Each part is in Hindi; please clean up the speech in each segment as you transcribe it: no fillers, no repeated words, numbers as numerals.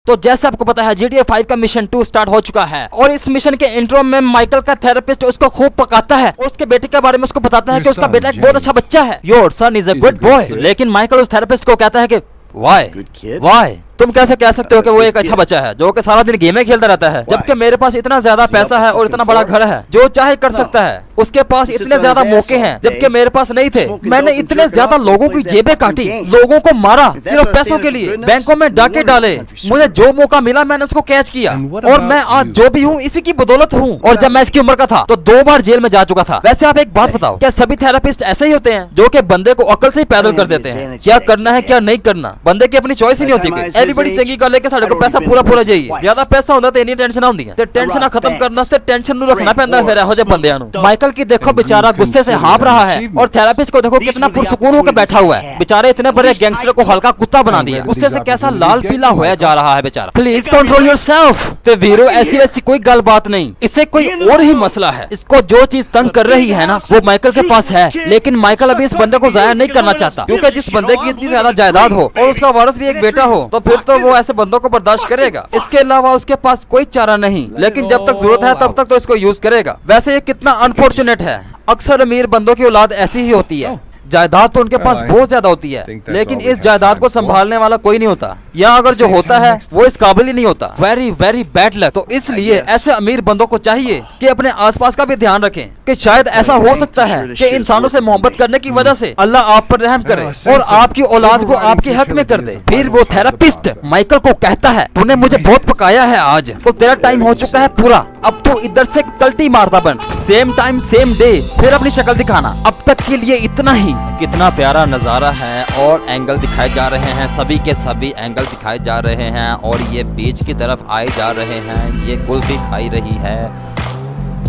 तो जैसे आपको पता है GTA 5 का मिशन 2 स्टार्ट हो चुका है और इस मिशन के इंट्रो में माइकल का थेरेपिस्ट उसको खूब पकाता है और उसके बेटे के बारे में उसको बताता है कि उसका बेटा एक बहुत अच्छा बच्चा है। Your son is a good boy. लेकिन माइकल उस थेरेपिस्ट को कहता है कि वाई तुम कैसे कह सकते हो कि वो एक अच्छा बच्चा है जो कि सारा दिन गेमें खेलता रहता है, जबकि मेरे पास इतना ज्यादा पैसा है और इतना बड़ा घर है, जो चाहे कर सकता है। उसके पास इतने ज्यादा मौके हैं जबकि मेरे पास नहीं थे। मैंने इतने ज्यादा लोगों की जेबें काटी, लोगों को मारा सिर्फ पैसों के लिए, बैंकों में डाके डाले। मुझे जो मौका मिला मैंने उसको कैच किया और मैं आज जो भी हूँ इसी की बदौलत हूँ। और जब मैं इसकी उम्र का था तो 2 बार जेल में जा चुका था। वैसे आप एक बात बताओ, क्या सभी थेरेपिस्ट ऐसे ही होते हैं जो कि बंदे को अकल से ही पैदल कर देते हैं? क्या करना है क्या नहीं करना बंदे की अपनी चॉइस ही नहीं होती। एवरीबॉडी चंगी कर लेके साडे को पैसा पूरा चाहिए। ज्यादा पैसा होता तो इतनी टेंशन होंदी है, ते टेंशन खत्म करना से टेंशन नु रखना पैंदा फिर ਇਹੋ ਜਿਹੇ ਬੰਦਿਆਂ ਨੂੰ। माइकल की देखो बेचारा गुस्से से हाँप रहा है और थेरेपिस्ट को देखो कितना पुरसुकून होकर बैठा हुआ है। बेचारे इतने बड़े गैंगस्टर को हल्का कुत्ता बना दिया, गुस्से से कैसा लाल पीला होया जा रहा है बेचारा। Please control yourself. ते वीरो ऐसी वैसी कोई गल बात नहीं, इससे कोई और ही मसला है। इसको जो चीज तंग कर रही है ना वो माइकल के पास है, लेकिन माइकल अभी इस बंदे को जाया नहीं करना चाहता, क्योंकि जिस बंदे की इतनी ज्यादा जायदाद हो और उसका वारिस भी एक बेटा हो तो फिर तो वो ऐसे बंदों को बर्दाश्त करेगा। इसके अलावा उसके पास कोई चारा नहीं, लेकिन जब तक जरूरत है तब तक तो इसको यूज करेगा। वैसे ये कितना अनफॉर्चुनेट है, अक्सर अमीर बंदों की औलाद ऐसी ही होती है। जायदाद तो उनके पास बहुत ज्यादा होती है, लेकिन इस जायदाद को संभालने वाला कोई नहीं होता, या अगर जो होता है वो इस काबिल ही नहीं होता। Very very bad luck. तो इसलिए ऐसे अमीर बंदों को चाहिए कि अपने आसपास का भी ध्यान रखें कि शायद ऐसा हो सकता है कि इंसानों से मोहब्बत करने की वजह से अल्लाह आप पर रहम करे और आपकी औलाद को आपके हक में कर दे। फिर वो थेरेपिस्ट माइकल को कहता है, तूने मुझे बहुत पकाया है आज, तो तेरा टाइम हो चुका है पूरा, अब तो इधर से कल्टी मारता बन, सेम टाइम सेम डे, फिर अपनी शक्ल दिखाना। अब तक के लिए इतना ही। कितना प्यारा नजारा है और एंगल दिखाए जा रहे हैं, सभी के सभी एंगल दिखाए जा रहे हैं और ये बीच की तरफ आए जा रहे हैं। ये कुल्फी खाई रही है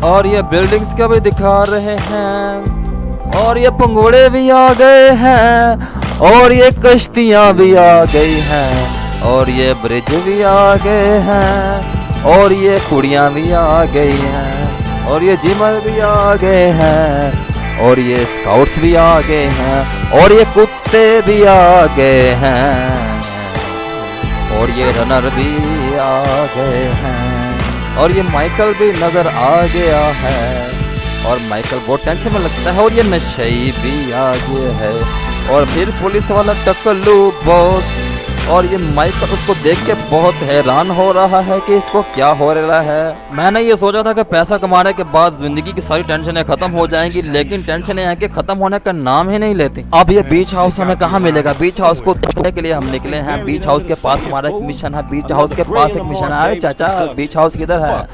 और ये बिल्डिंग्स का भी दिखा रहे हैं और ये पंगोड़े भी आ गए हैं और ये कश्तियाँ भी आ गई हैं और ये ब्रिज भी आ गए हैं और ये कुड़ियाँ भी आ गई हैं और ये जिमल भी आ गए हैं और ये स्काउट्स भी आ गए हैं और ये कुत्ते भी आ गए हैं और ये रनर भी आ गए हैं और ये माइकल भी नजर आ गया है और माइकल बहुत टेंशन में लगता है और ये नशई भी आ गया है और फिर पुलिस वाला टकलू बॉस और ये माइकल उसको देख के बहुत हैरान हो रहा है कि इसको क्या हो रहा है। मैंने ये सोचा था कि पैसा कमाने के बाद जिंदगी की सारी टेंशनें खत्म हो जाएंगी, लेकिन टेंशनें हैं कि खत्म होने का नाम ही नहीं लेती। अब ये बीच हाउस हमें कहाँ मिलेगा? बीच हाउस को ढूंढने के लिए हम निकले हैं। बीच हाउस के पास हमारा एक मिशन है, बीच हाउस के पास एक मिशन है। अरे चाचा बीच हाउस किधर है?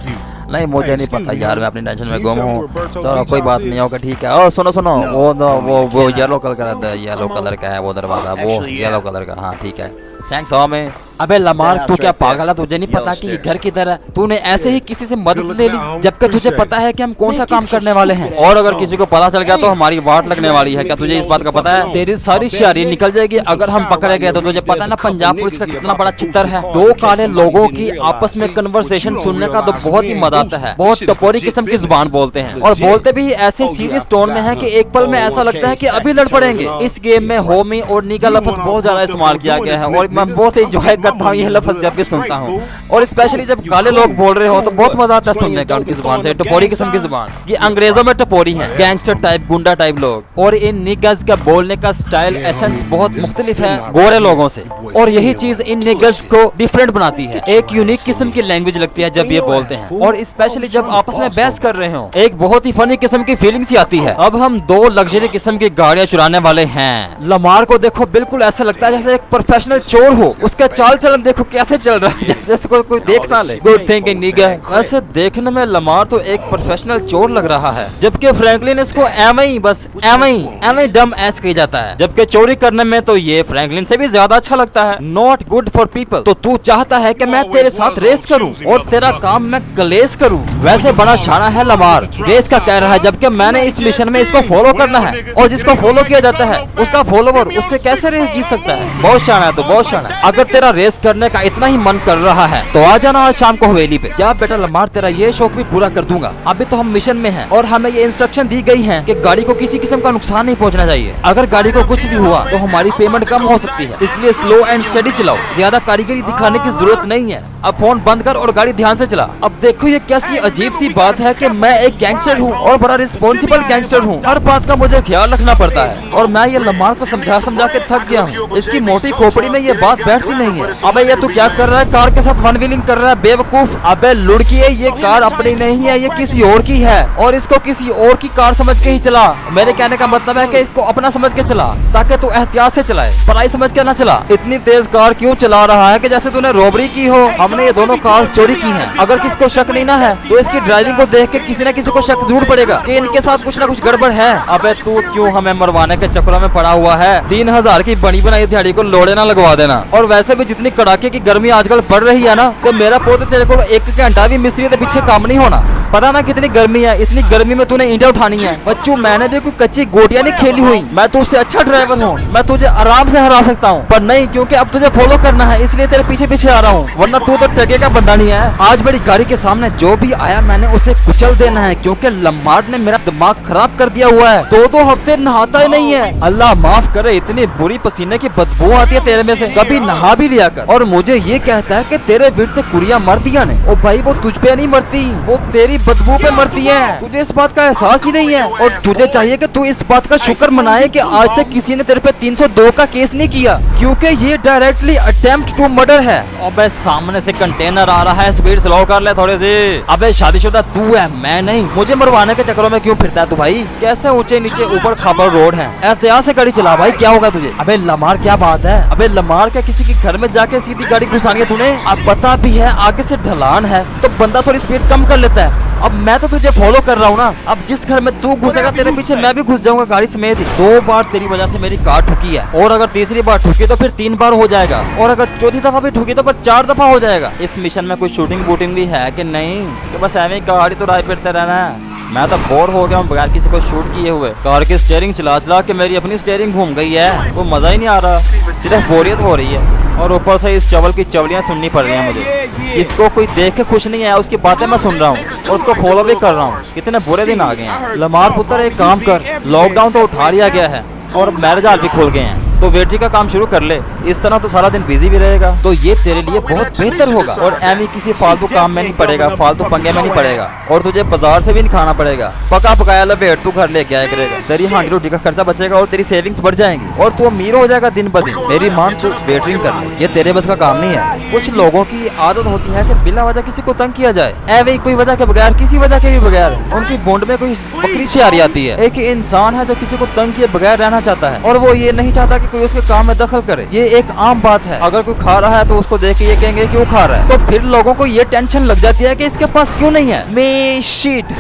नहीं मुझे नहीं पता यार, मैं अपनी टेंशन में गुम हूँ। चलो कोई बात नहीं होगा, ठीक है। और सुनो सुनो वो येलो कलर का, येलो कलर का है वो दरवाजा, वो येलो कलर का। हाँ ठीक है, थैंक्स हमें। अबे लमार तू क्या पागल है? तुझे नहीं पता कि ये घर किधर है? तूने ऐसे ही किसी से मदद ले ली जबकि तुझे पता है कि हम कौन सा काम करने वाले हैं, और अगर किसी को पता चल गया तो हमारी वाट लगने वाली है। क्या तुझे इस बात का पता है? तेरी सारी शायरी निकल जाएगी अगर हम पकड़े गए तो। तुझे पता है ना पंजाब पुलिस का कितना बड़ा चित्तर है। 2 काले लोगों की आपस में कन्वर्सेशन सुनने का तो बहुत ही मजा आता है। बहुत टपोरी किस्म की जुबान बोलते हैं और बोलते भी ऐसे सीरियस टोन में है कि एक पल में ऐसा लगता है कि अभी लड़ पड़ेंगे। इस गेम में होमी और नी का लफ्ज बहुत ज्यादा इस्तेमाल किया गया है और मैं बहुत एंजॉय करता हूँ ये लफ्ज जब भी सुनता हूँ, और स्पेशली जब काले लोग बोल रहे हो तो बहुत मजा आता है सुनने का उनकी जुबान से। टपोरी किस्म की जुबान, ये अंग्रेजों में टपोरी है, गैंगस्टर टाइप गुंडा टाइप लोग। और इन निगज का बोलने का स्टाइल एसेंस बहुत मुख्तलिफ है गोरे लोगों से, और यही चीज इन निगज को डिफरेंट बनाती है। एक यूनिक किस्म की लैंग्वेज लगती है जब ये बोलते हैं, और स्पेशली जब आपस में बहस कर रहे हो एक बहुत ही फनी किस्म की फीलिंग सी आती है। अब हम 2 लग्जरी किस्म की गाड़ियां चुराने वाले हैं। लमार को देखो बिल्कुल ऐसा लगता है जैसे एक प्रोफेशनल चोर हो, उसका चाल चलन देखो कैसे चल रहा है, जैसे कोई देख ना ले। गुड थिंकिंग नीगा। वैसे देखने में लमार तो एक प्रोफेशनल चोर लग रहा है, जबकि फ्रैंकलिन इसको एवं डम ऐस कही जाता है। जबकि चोरी करने में तो ये फ्रैंकलिन से भी ज्यादा अच्छा लगता है। Not good for people. तो तू चाहता है कि मैं तेरे साथ रेस करूं और तेरा काम मैं कलेस करूं। वैसे बड़ा शाना है लमार, रेस का कह रहा है, जबकि मैंने इस मिशन में इसको फॉलो करना है और जिसको फॉलो किया जाता है उसका फॉलोवर उससे कैसे रेस जीत सकता है? बहुत शाना है, तो बहुत शाना है। अगर तेरा रेस करने का इतना ही मन कर रहा है तो आ जाना आज शाम को हवेली पे। क्या बेटा लमार, तेरा ये शौक भी पूरा कर दूंगा। अभी तो हम मिशन में हैं और हमें ये इंस्ट्रक्शन दी गई है कि गाड़ी को किसी किस्म का नुकसान नहीं पहुंचना चाहिए। अगर गाड़ी को कुछ भी हुआ तो हमारी पेमेंट कम हो सकती है, इसलिए स्लो एंड स्टेडी चलाओ, ज्यादा कारीगरी दिखाने की जरूरत नहीं है। अब फोन बंद कर और गाड़ी ध्यान से चला। अब देखो ये कैसी अजीब सी बात है कि मैं एक गैंगस्टर हूँ और बड़ा रिस्पॉन्सिबल गैंगस्टर हूँ। हर बात का मुझे ख्याल रखना पड़ता है और मैं ये लम्हार को समझा समझा के थक गया हूँ। इसकी मोटी खोपड़ी में ये बात बैठती नहीं है। अबे ये तू क्या कर रहा है? कार के साथ वन व्हीलिंग कर रहा है बेवकूफ। अबे लुड़की है, ये कार अपनी नहीं है, ये किसी और की है और इसको किसी और की कार समझ के ही चला। मेरे कहने का मतलब है कि इसको अपना समझ के चला ताकि तू एहतियात से चलाए, पराई समझ के ना चला। इतनी तेज कार क्यों चला रहा है कि जैसे तूने रॉबरी की हो। हमने ये दोनों कार चोरी की हैं। अगर किसी को शक नहीं ना है तो इसकी ड्राइविंग को देख के किसी न किसी को शक जरूर पड़ेगा कि इनके साथ कुछ ना कुछ गड़बड़ है। अबे तू क्यों हमें मरवाने के चक्करों में पड़ा हुआ है? 3000 की बनी बनाई दिहाड़ी को लोड़े ना लगवा देना। और वैसे भी जितनी कड़ाके की गर्मी आजकल बढ़ रही है ना, तो मेरा पोते तेरे को 1 घंटा भी मिस्त्री के पीछे काम नहीं होना। पता ना कितनी गर्मी है, इतनी गर्मी में तूने ईंटें उठानी है। बच्चों मैंने भी कोई कच्ची गोटियां नहीं खेली हुई। मैं तुझसे अच्छा ड्राइवर हूँ, मैं तुझे आराम से हरा सकता हूँ, पर नहीं, क्योंकि अब तुझे फॉलो करना है इसलिए तेरे पीछे पीछे आ रहा हूँ, वरना तू तो टके का बंदा नहीं है। आज मेरी गाड़ी के सामने जो भी आया मैंने उसे कुचल देना है, क्योंकि लम्बार्ड ने मेरा दिमाग खराब कर दिया हुआ है। 2 हफ्ते नहाता ही नहीं है। अल्लाह माफ करे, इतनी बुरी पसीने की बदबू आती है तेरे में से, कभी नहा भी लिया कर। और मुझे ये कहता है कि तेरे विरुद्ध कुड़ियां मर दिया ने। ओ भाई वो तुझ पे नहीं मरती, वो तेरी बदबू पे मरती है। तुझे इस बात का एहसास ही नहीं है और तुझे चाहिए कि तू इस बात का शुक्र मनाए कि आज तक किसी ने तेरे पे 302 का केस नहीं किया, क्योंकि ये डायरेक्टली अटेम्प्ट टू मर्डर है। अबे सामने से कंटेनर आ रहा है, स्पीड स्लो कर ले थोड़ी सी। अबे शादीशुदा तू है, मैं नहीं। मुझे मरवाने के चक्करों में क्यों फिरता है तू भाई? कैसे ऊंचे नीचे ऊबड़ खाबड़ रोड है, एहतियात से गाड़ी चला भाई, क्या होगा तुझे? अबे लमार क्या बात है? अबे लमार क्या किसी के घर में जाके सीधी गाड़ी घुसानी है तूने? अब पता भी है आगे से ढलान है तो बंदा थोड़ी स्पीड कम कर लेता है। अब मैं तो तुझे फॉलो कर रहा हूँ ना, अब जिस घर में तू घुसेगा तेरे पीछे मैं भी घुस जाऊंगा गाड़ी समेत ही। 2 बार तेरी वजह से मेरी कार ठुकी है और अगर तीसरी बार ठुकी तो फिर 3 बार हो जाएगा और अगर चौथी दफा भी ठुकी तो फिर 4 दफा हो जाएगा। इस मिशन में कोई शूटिंग वूटिंग भी है कि नहीं कि बस ऐਵੇਂ ही गाड़ी तो राय फिरते रहना है? मैं तो बोर हो गया हूँ बगैर किसी को शूट किए हुए। कार की स्टीयरिंग चला चला के मेरी अपनी स्टीयरिंग घूम गई है, वो मजा ही नहीं आ रहा, सिर्फ बोरियत हो रही है और ऊपर से इस चवल की चवलियाँ सुननी पड़ रही हैं मुझे। इसको कोई देख के खुश नहीं है, उसकी बातें मैं सुन रहा हूँ और उसको फॉलो भी कर रहा हूँ। कितने बुरे दिन आ गए हैं। लमार पुत्र एक काम कर, लॉकडाउन तो उठा लिया गया है और मैरिज हॉल भी खुल गए हैं, तो वेटरी का काम शुरू कर ले। इस तरह तो सारा दिन बिजी भी रहेगा, तो ये तेरे लिए बहुत बेहतर होगा और एमी किसी फालतू काम में नहीं पड़ेगा, फालतू पंगे में नहीं पड़ेगा और तुझे बाजार से भी नहीं खाना पड़ेगा। पका पकाया लपेट तू घर लेके आया करेगा, तेरी हांडी रोटी का खर्चा बचेगा और तेरी सेविंग्स बढ़ जाएंगी और तू अमीर हो जाएगा दिन ब दिन। मेरी मान तू वेटरिंग कर ले, ये तेरे बस का काम नहीं है। कुछ लोगों की आदत होती है कि बिना वजह किसी को तंग किया जाए, एवं कोई वजह के बगैर, किसी वजह के भी बगैर उनकी बॉन्ड में कोई बकरी शियारी आती है। एक इंसान है जो किसी को तंग किए बगैर रहना चाहता है और वो ये नहीं चाहता कि कोई उसके काम में दखल करे। ये एक आम बात है। अगर कोई खा रहा है तो उसको देख के ये कहेंगे क्यों खा रहा है, तो फिर लोगों को ये टेंशन लग जाती है कि इसके पास क्यों नहीं है। मे शिट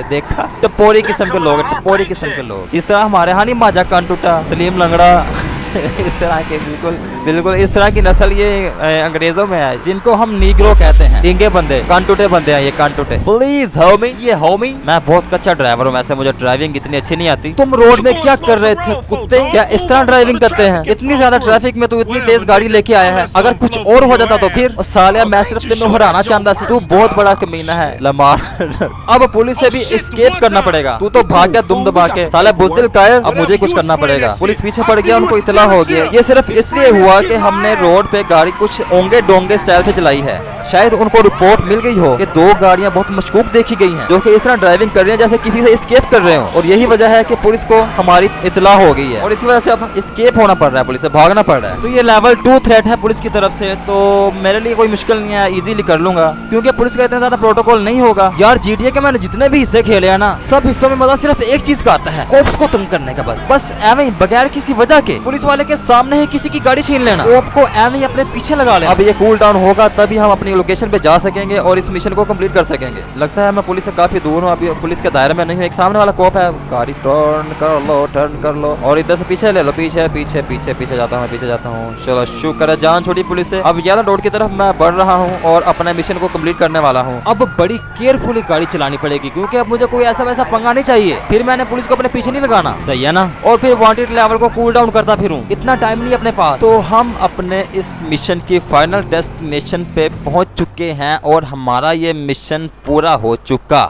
देखा, टपोरी किस्म के लोग, टपोरी किस्म के लोग। इस तरह हमारे यहाँ नहीं माजा कान टूटा, सलीम लंगड़ा इस तरह के बिल्कुल बिल्कुल इस तरह की नस्ल ये अंग्रेजों में है, जिनको हम नीग्रो कहते हैं। डींगे बंदे, कान टूटे बंदे हैं ये, कान टूटे। प्लीज होमी, ये होमी। मैं बहुत कच्चा ड्राइवर हूँ, वैसे मुझे ड्राइविंग इतनी अच्छी नहीं आती। तुम रोड में क्या कर रहे थे कुत्ते? क्या इस तरह ड्राइविंग करते हैं? इतनी ज्यादा ट्रैफिक में तू इतनी तेज गाड़ी लेके आया है, अगर कुछ और हो जाता तो फिर? सालिया मैं सिर्फ तेनों हराना चाहता था, तू बहुत बड़ा कमीना है लमार। अब पुलिस से भी एस्केप करना पड़ेगा, तू तो भाग गया दुम दबा के, साले बुज़दिल कायर। अब मुझे कुछ करना पड़ेगा, पुलिस पीछे पड़ गया, उनको इतला हो गया। ये सिर्फ इसलिए हुआ कि हमने रोड पे गाड़ी कुछ ओंगे डोंगे स्टाइल से चलाई है। शायद उनको रिपोर्ट मिल गई हो कि 2 गाड़ियां बहुत मशकूक देखी गई हैं जो कि इस तरह ड्राइविंग कर रही हैं जैसे किसी से एस्केप कर रहे हो, और यही वजह है कि पुलिस को हमारी इतला हो गई है और इसी वजह से अब एस्केप होना पड़ रहा है, पुलिस से भागना पड़ रहा है। तो ये लेवल 2 थ्रेट है पुलिस की तरफ से, तो मेरे लिए कोई मुश्किल नहीं है, इजीली कर लूंगा क्योंकि पुलिस का इतना ज्यादा प्रोटोकॉल नहीं होगा। यार जीटीए के मैंने जितने भी हिस्से खेले हैं ना, सब हिस्सों में मजा सिर्फ एक चीज का आता है, कोप्स को तंग करने का। बस एवं ही बगैर किसी वजह के पुलिस वाले के सामने ही किसी की गाड़ी छीन लेना, कोप को एवं ही अपने पीछे लगा लेना। अब ये कूल डाउन होगा तभी हम अपनी अपनी लोकेशन पे जा सकेंगे और इस मिशन को कंप्लीट कर सकेंगे। लगता है मैं पुलिस से काफी दूर हूँ, अभी पुलिस के दायरे में नहीं हूँ। एक सामने वाला कॉप है, गाड़ी टर्न कर लो और इधर से पीछे ले लो, पीछे पीछे पीछे पीछे जाता हूँ, पीछे जाता हूँ। चलो शुक्र है जान छोड़ी पुलिस से। अब येलो डॉट की तरफ मैं बढ़ रहा हूँ और अपने मिशन को कंप्लीट करने वाला हूँ। अब बड़ी केयरफुली गाड़ी चलानी पड़ेगी क्योंकि अब मुझे कोई ऐसा वैसा पंगा नहीं चाहिए, फिर मैंने पुलिस को अपने पीछे नहीं लगाना, सही है ना। और फिर वांटेड लेवल को कूल डाउन करता फिरूं, इतना टाइम नहीं अपने पास। तो हम अपने इस मिशन की फाइनल डेस्टिनेशन पे पहुंच चुके हैं और हमारा ये मिशन पूरा हो चुका।